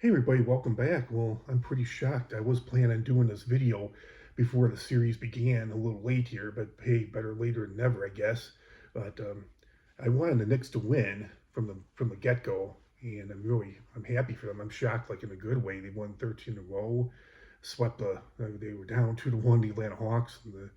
Hey everybody, welcome back. Well, I'm pretty shocked. I was planning on doing this video before the series began, a little late here, but hey, better later than never, I guess. But I wanted the Knicks to win from the get-go, and I'm happy for them. I'm shocked, like in a good way. They won 13 in a row, swept they were down 2-1 the Atlanta Hawks in the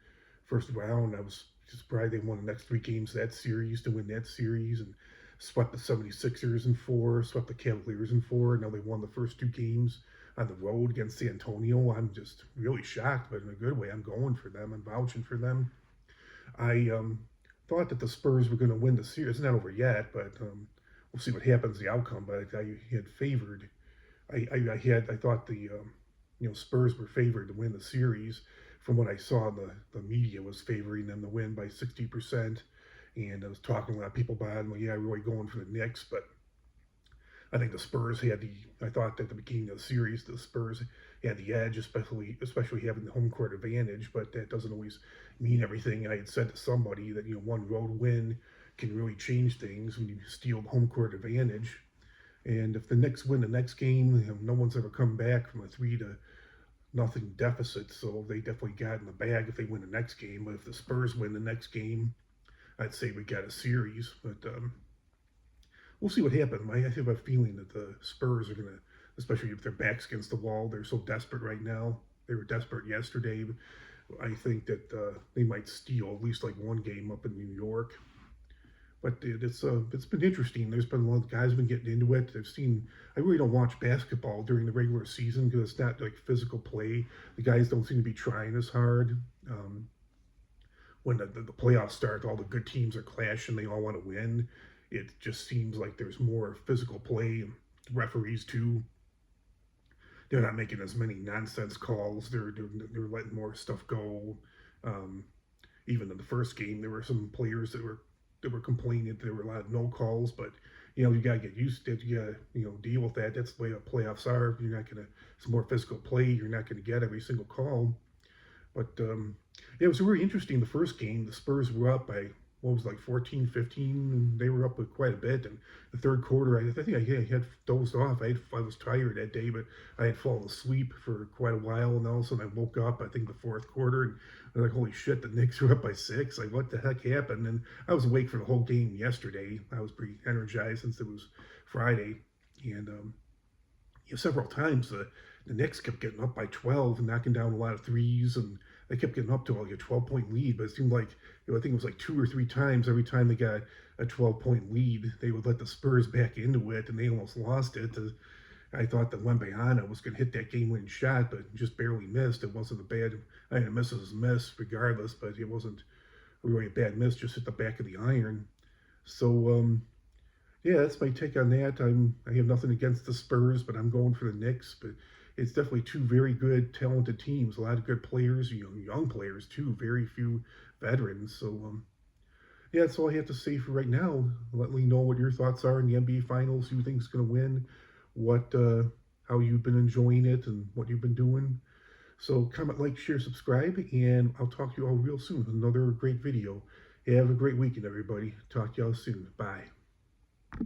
first round. I was just surprised they won the next three games of that series to win that series, and swept the 76ers in four, swept the Cavaliers in four. Now they won the first two games on the road against San Antonio. I'm just really shocked, but in a good way. I'm going for them. I'm vouching for them. I thought that the Spurs were going to win the series. It's not over yet, but we'll see what happens, the outcome. But I had favored. I thought the Spurs were favored to win the series. From what I saw, the media was favoring them to win by 60%. And I was talking to a lot of people about it. Well, yeah, really going for the Knicks, but I think the Spurs had I thought at the beginning of the series, the Spurs had the edge, especially having the home court advantage. But that doesn't always mean everything. I had said to somebody that one road win can really change things when you steal the home court advantage. And if the Knicks win the next game, no one's ever come back from a 3-0 deficit. So they definitely got in the bag if they win the next game. But if the Spurs win the next game, I'd say we got a series, but we'll see what happens. I have a feeling that the Spurs are going to, especially if their backs against the wall, they're so desperate right now. They were desperate yesterday. I think that they might steal at least like one game up in New York. But it's been interesting. There's been a lot of guys been getting into it. I really don't watch basketball during the regular season because it's not like physical play. The guys don't seem to be trying as hard. When the playoffs start, all the good teams are clashing. They all want to win. It just seems like there's more physical play. Referees too. They're not making as many nonsense calls. They're letting more stuff go. Even in the first game, there were some players that were complaining that there were a lot of no calls. But you gotta get used to it. You gotta deal with that. That's the way the playoffs are. You're not gonna. It's more physical play. You're not gonna get every single call. But yeah, it was really interesting. The first game, the Spurs were up by, what was it, like 14, 15, and they were up with quite a bit. And the third quarter, I think I had dozed off. I was tired that day, but I had fallen asleep for quite a while. And all of a sudden I woke up, I think the fourth quarter, and I was like, holy shit, the Knicks were up by 6. Like, what the heck happened? And I was awake for the whole game yesterday. I was pretty energized since it was Friday. And several times the Knicks kept getting up by 12 and knocking down a lot of threes, and they kept getting up to like a 12-point lead. But it seemed like, I think it was like 2 or 3 times every time they got a 12-point lead, they would let the Spurs back into it, and they almost lost it. I thought that Wembanyama was going to hit that game-winning shot, but just barely missed. It wasn't a bad, I mean, a miss is a miss regardless, but it wasn't really a bad miss, just hit the back of the iron. So, yeah, that's my take on that. I have nothing against the Spurs, but I'm going for the Knicks. But it's definitely two very good, talented teams. A lot of good players, young players too. Very few veterans. So yeah, that's all I have to say for right now. Let me know what your thoughts are in the NBA Finals. Who you think is going to win? How you've been enjoying it and what you've been doing. So comment, like, share, subscribe, and I'll talk to you all real soon with another great video. Have a great weekend, everybody. Talk to y'all soon. Bye.